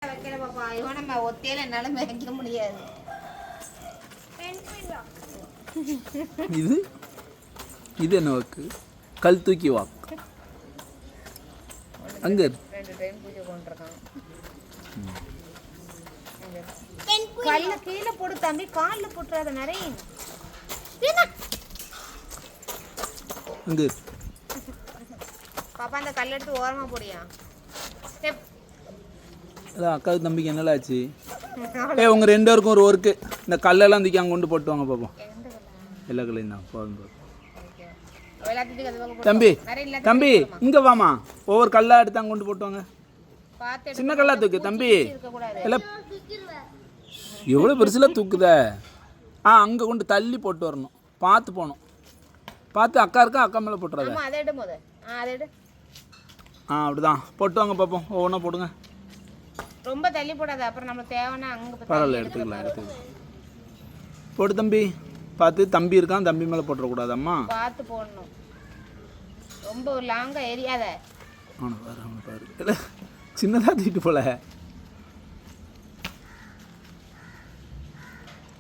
வைக்கல பாப்பா, இவன் நம்ம ஒத்தையில என்னால வைக்க முடியாது. இது இது என்ன வாக்கு? கல் தூக்கி வாக்கு. அங்க 2 டைம் பூஜை கொண்டிருக்கான். கல்ல கீழே போடு தம்பி, காலில் போட்டுறாத நிறைய. அங்க பாப்பா அந்த கல் எடுத்து ஓரமா போடியா. அதான் அக்காவுக்கு தம்பிக்கு என்னல ஆச்சு? உங்க 2 பேருக்கும் ஒரு ஒர்க்கு. இந்த கல்லெல்லாம் தூக்கி அங்கே கொண்டு போட்டு வாங்க பார்ப்போம். எல்லா கல்லையும் தான் போதும். தம்பி தம்பி இங்கே வாமா, ஒவ்வொரு கல்லாக எடுத்து அங்கே கொண்டு போட்டுவாங்க. சின்ன கல்லா தூக்கு தம்பி. எல்லாம் எவ்வளோ பெருசில் தூக்குத. அங்கே கொண்டு தள்ளி போட்டு வரணும். பார்த்து போகணும். பார்த்து அக்கா இருக்கா, அக்கா மேலே போட்டுறாத. அப்படிதான் போட்டு வாங்க பார்ப்போம். ஒவ்வொன்றா போடுங்க. ரொம்ப தள்ளி போடாத, அப்புறம் நம்மளுக்கு தேவைன்னா அங்கே பரவாயில்ல, எடுத்துக்கலாம். போட்டு தம்பி. பார்த்து தம்பி இருக்கான், தம்பி மேலே போட்டுறக்கூடாது. அம்மா பார்த்து போடணும். ரொம்ப ஒரு லாங்காக எரியாத. அவனை பாரு இல்லை, சின்னதாக தூக்கிட்டு போல.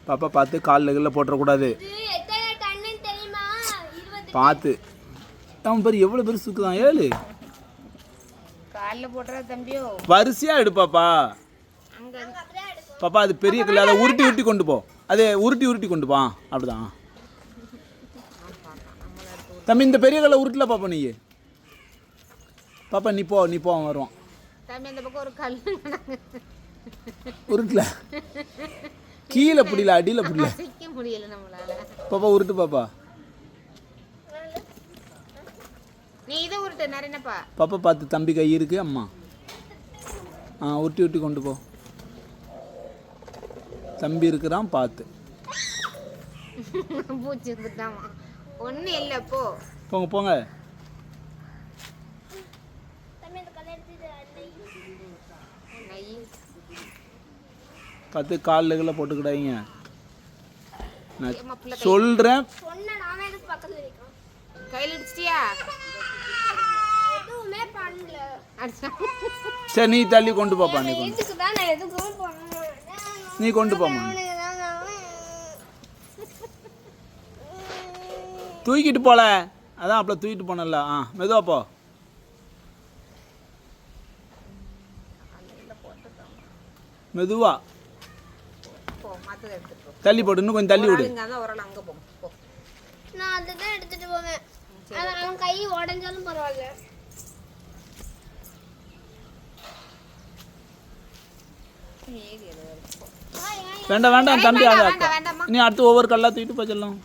பாப்பா பார்த்து காலில் போட்டுறக்கூடாது. பார்த்து அவன் பேர் எவ்வளோ பெருசு தூக்குதான். 7 காலில் போட்டுறா தம்பியோ. வரிசையாக எடுப்பாப்பா. பாப்பா அது பெரிய கல், அதை உருட்டி உருட்டி கொண்டு போ. அதை உருட்டி கொண்டு போ. அப்படிதான் தம்பி. இந்த பெரிய கல்லை உருட்டல பாப்பா. நீ பாப்பா நீ போ அவன் வருவான். தம்பி இந்த பக்கம் ஒரு கல் உருட்டல, கீழே பிடில, அடியில் பிடில. முடியல நம்மளால. பாப்பா உருட்டு பாப்பா. நீ இதை உருட்டு நரேனப்பா. பாப்பா பார்த்து தம்பி கை இருக்கு. அம்மா உருட்டி கொண்டு போ. தம்பி இருக்கிறான் பார்த்து. பூச்சி இருந்துட்டாமா. ஒன்றும் இல்லை, போங்க போங்க. பார்த்து காலில் போட்டுக்கிடாதீங்க. நான் சொல்கிறேன். கையில் அடிச்சிட்டியா? சரி நீ தள்ளி கொண்டு போப்பா. நீ கொண்டு போமா. தூக்கிட்டு போல. அதான் அப்போ தூக்கிட்டு போனல. மெதுவா போ. மெதுவா தள்ளி போடு. இன்னும் கொஞ்சம் தள்ளி விடு. நான் அதுதான் எடுத்துட்டு போவேன். அவன் கை உடைஞ்சாலும் பரவாயில்ல. வேண்டாம் தம்பி. நீ அடுத்து ஒவ்வொரு கல்லா தூக்கிட்டு போ செல்லம்.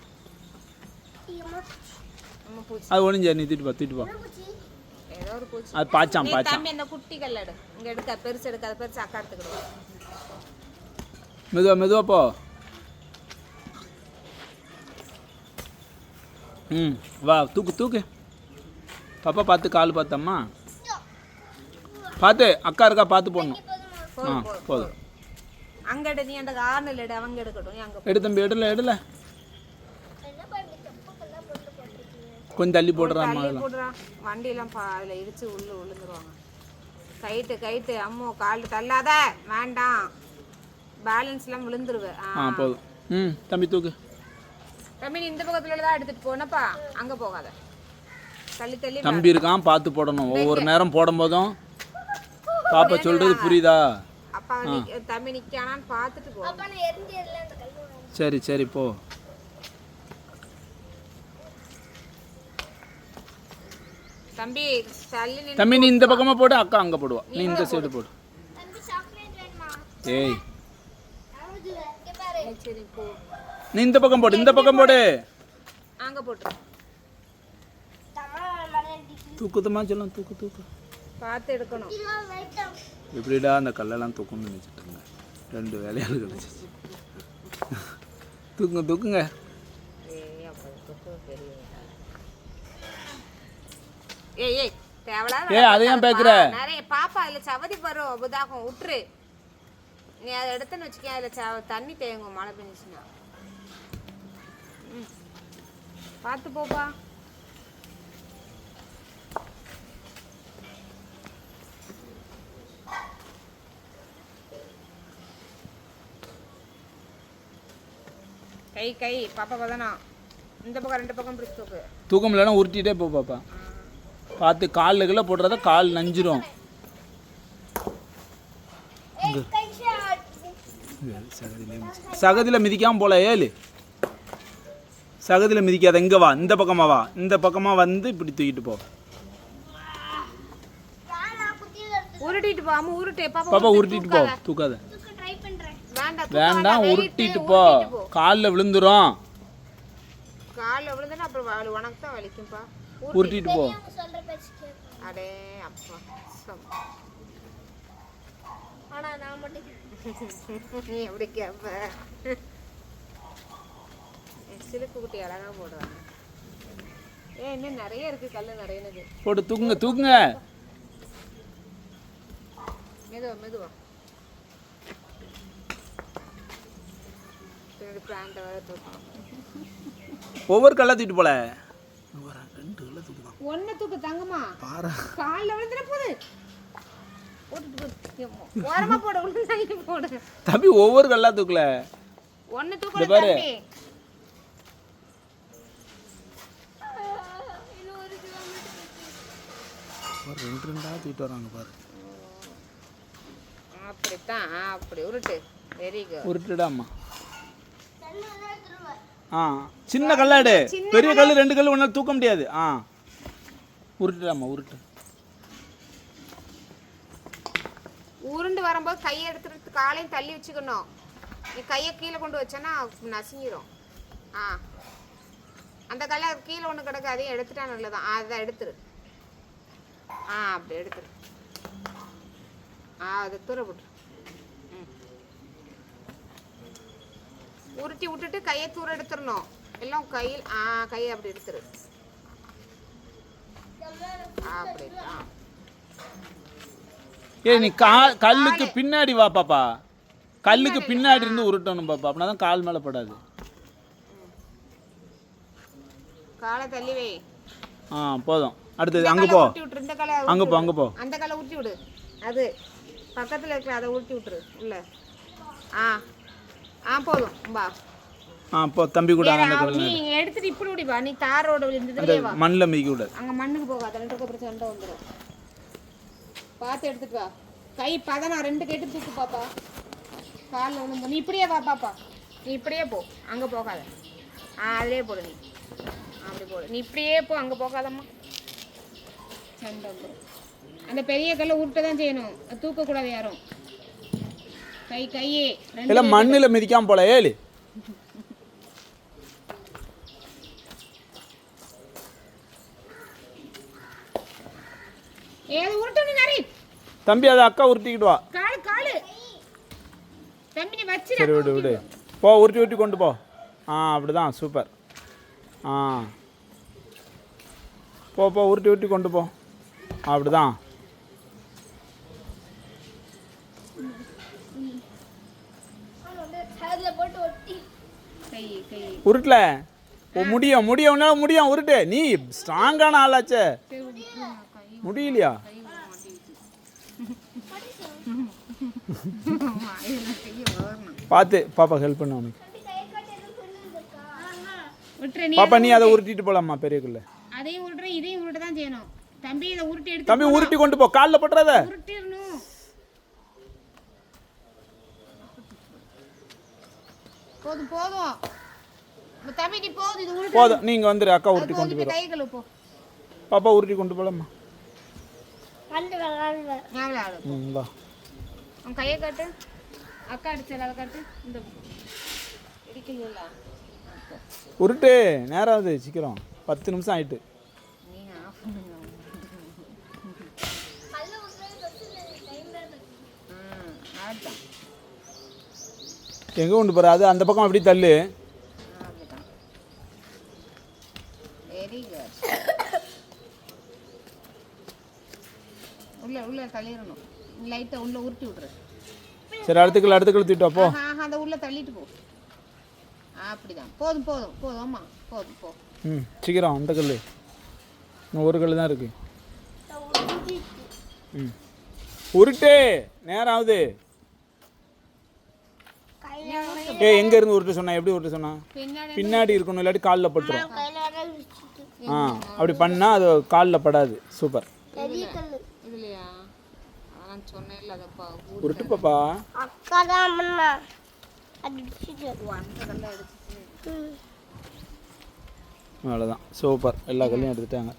அது ஒளிஞ்ச நீ தூக்கிட்டு போ. அது பாச்சாம். தம்பி இந்த குட்டி கல் எடு. இங்க எடுக்க பெருசு எடுக்காத, பெருசு அக்கா எடுத்துக்கிடுவோம். மெதுவா போ. வா தூக்கு. பாப்பா பார்த்து, கால் பார்த்தம்மா. பார்த்து அக்கா இருக்கா பார்த்து போடணும். போதும். அங்க எடு. நீ அந்த கார்னர்ல எடு, அவங்க எடுக்கட்டும். அங்க எடு தம்பி. எடுல கொஞ்சம் தள்ளி போடுறாம்மா. வண்டியெல்லாம் அதில் இடிச்சு விழுந்துருவாங்க. கைட்டு அம்மோ கால் தள்ளாத. வேண்டாம், பேலன்ஸ்லாம் விழுந்துருவேன். போதும். தம்பி தூக்கு. தம்பி நீ இந்த பக்கத்துல தான் எடுத்துட்டு போனப்பா, அங்க போகாத. தள்ளி தம்பி இருக்கான் பார்த்து போடணும். ஒவ்வொரு நேரம் போடும் போதும் பாப்பா சொல்றது புரியுதா? அப்பா தம்பி நிக்கானான்னு பார்த்துட்டு போ. சரி போ. தம்பி நீ இந்த பக்கமா போடு, அக்கா அங்க போடுவா. நீ இந்த சைடு போடு. ஏய் நீ இந்த பக்கம் போடு. அங்க போட்டு தூக்குதமா சொல்லும். தூக்கு பார்த்து எடுக்கணும். எப்படிடா அந்த கல்லெல்லாம் தூக்கணும்னு நினைச்சிட்டு இருந்தேன். 2 வேலையாளு கிடைச்சிச்சு. தூக்குங்க. அதையும் பேக்குற நிறைய பாப்பா அதுல சவதி பரும் அபுதாகும். விட்டுரு. நீ அதை எடுத்துன்னு வச்சுக்க. அதுல தண்ணி தேங்கும் மழை பெஞ்சுச்சுன்னா. பார்த்து போப்பா. கை கை பாப்பா பதனா இந்த பக்கம் 2 பக்கம் பிடிச்சி தூக்கு. தூக்கம் இல்லைன்னா உருட்டிகிட்டே போ பாப்பா. பார்த்து காலில் கீழே போடுறத கால் நஞ்சிரும். சகதியில் மிதிக்காமல் போல ஏழு. சகதியில் மிதிக்காத. இங்கே வா, இந்த பக்கமாக வா. இந்த பக்கமாக வந்து இப்படி தூக்கிட்டு போ. உருட்டிட்டு போ. அம்மா உருட்டு. பாப்பா உருட்டிட்டு போ, தூக்காத. வேண்டாம், உருட்டிட்டு போ. காலில் விழுந்துரும். காலில் விழுந்துன்னா அப்புறம் உனக்கு தான் வலிக்கும்பா. உருட்டிட்டு போ. அடே அப்பா ஆனா நான் மட்டும் நீ எப்படி கேப்ப? சிலுக்கு குட்டி அழகா போடுவாங்க. இன்னும் நிறைய இருக்கு கல்லு நிறையனது. போட்டு தூக்குங்க தூக்குங்க. மெதுவா மெதுவா. ஒவ்வொரு கல்லை தூக்கிட்டு போல. 2 கல்லை தூக்குதான். ஒன்னு தூக்கு தங்கம்மா. காலில் விழுந்துட போகுது. ஓரமா போடு. உள்ள போடு தம்பி. ஒவ்வொரு கல்லா தூக்கல. ஒன்னு தூக்கு பாரு. ஒரு 2 தூக்கிட்டு வராங்க பாரு. அப்படித்தான். அப்படி உருட்டு. Very good. உருட்டுடாம்மா. சின்ன கல்லாடு. பெரிய கல் 2 கல் ஒன்றால் தூக்க முடியாது. உருட்டுடாம்மா உருட்டு. உருண்டு வரும்போது கையை எடுத்துட்டு காலையும் தள்ளி வச்சுக்கணும். நீ கையை கீழே கொண்டு வச்சேன்னா நசுங்கிடும். அந்த கல்லை கீழே ஒன்று கிடக்கு, அதையும் எடுத்துட்டா நல்லதான். அதை எடுத்துரு. அப்படி எடுத்துரு. அதை தூர விட்டுரு. உருட்டி விட்டுட்டு கையை தூர எடுத்துடணும். எல்லாம் கையில் கையை அப்படி எடுத்துரு. அப்படி நீ கல்லுக்கு பின்னாடி வா பாப்பா. கல்லுக்கு பின்னாடி இருந்து உருட்டணும் பாப்பா. அப்படின்னா தான் கால் மேலே படாது. காலை தள்ளி வை. போதும். அடுத்தது அங்கே போ. அங்கே போ, அங்கே போ. அந்த காலை உருட்டி விடு. அது பக்கத்தில் இருக்கிற அதை உருட்டி விட்டுரு உள்ள. போதும் பா. போ தம்பி கூட. நீ எடுத்துட்டு இப்படி விடிப்பா. நீ தாரோட விழுந்ததுலயே வா. மண்ணில் மிதிக்க விடாது. அங்கே மண்ணுக்கு போகாத. 2 அப்புறம் சண்டை வந்துடும். பார்த்து எடுத்துட்டு வா. கை 2 கேட்டு தூக்கு பாப்பா. காலில் விழுந்து. நீ இப்படியே வா பாப்பா. நீ இப்படியே போ. அங்கே போகாத. அதிலே போடு. நீ அப்படி போடு. நீ இப்படியே போ. அங்கே போகாதம்மா. சண்டை வந்துடும். அந்த பெரிய கல்லை உருட்ட தான் செய்யணும். தூக்கக்கூடாது யாரும். கையே எல்லாம் மண்ணில் மிதிக்காம போல ஏழு. தம்பி அதை அக்கா உருட்டிக்கிட்டு வா. சரி விடு விடு. போ உருட்டி உருட்டி கொண்டு போ. அப்படிதான். சூப்பர். போ உருட்டி உருட்டி கொண்டு போ. அப்படிதான். உருட்டல. முடியும் உன்னால முடியும். உருட்டு. நீ ஸ்ட்ராங்கான ஆளாச்சே. முடியலையா? பார்த்து பாப்பா ஹெல்ப் பண்ண உனக்கு. பாப்பா நீ அதை உருட்டிட்டு போலாமா பெரியக்குள்ள. அதையும் உருட்டுற இதையும் உருட்ட தான் செய்யணும். தம்பி இதை உருட்டி எடுத்து தம்பி உருட்டி கொண்டு போ. காலில் போட்டுறாத. உருட்டிடணும். போதும் போதும் தம்பி. நீ போதும். இது உருட்டு போதும். நீங்க வந்துரு. அக்கா உருட்டி கொண்டு போ. கை கழுவு போ. பாப்பா உருட்டி கொண்டு போலாமா. வா. உன் கையை காட்டு. அக்கா அடிச்சல அதை காட்டு. இந்த இடிக்கல. உருட்டு. நேரம் ஆகுது. சீக்கிரம் 10 நிமிஷம் ஆயிட்டு. எங்க கொண்டு போற? அது அந்த பக்கம் அப்படி தள்ளு. Very good. உள்ள தள்ளிரணும். லைட்டா உள்ள உருட்டி விட்டுரு. சரி அடுத்துக்குள்ள தூக்கிட்டு போ. அத உள்ள தள்ளிட்டு போ. அப்படிதான். போதும். ஆமா போதும் போ. சீக்கிரம். அந்த கல்லு இன்னும் ஒரு கல்லு தான் இருக்கு. உருட்டு. நேரம் ஆகுது. ஏய் எங்கே இருந்து உருட்ட சொன்னா எப்படி உருட்ட சொன்னா பின்னாடி பின்னாடி இருக்கணும் இல்லாட்டி காலில் பட்டுரும் கையில வர வச்சுட்டு ஆ அப்படி பண்ணால் அது காலில் படாது சூப்பர் பெரிய கல்லு இதுலையா நான் சொன்னேன் இல்லை அதப்பா உருட்டு பாப்பா அக்கா தான் பண்ணா அடிச்சுட்டு அந்த கல்லை அடிச்சிச்சு அவ்வளோதான் சூப்பர் எல்லா கல்லையும் எடுத்துட்டாங்க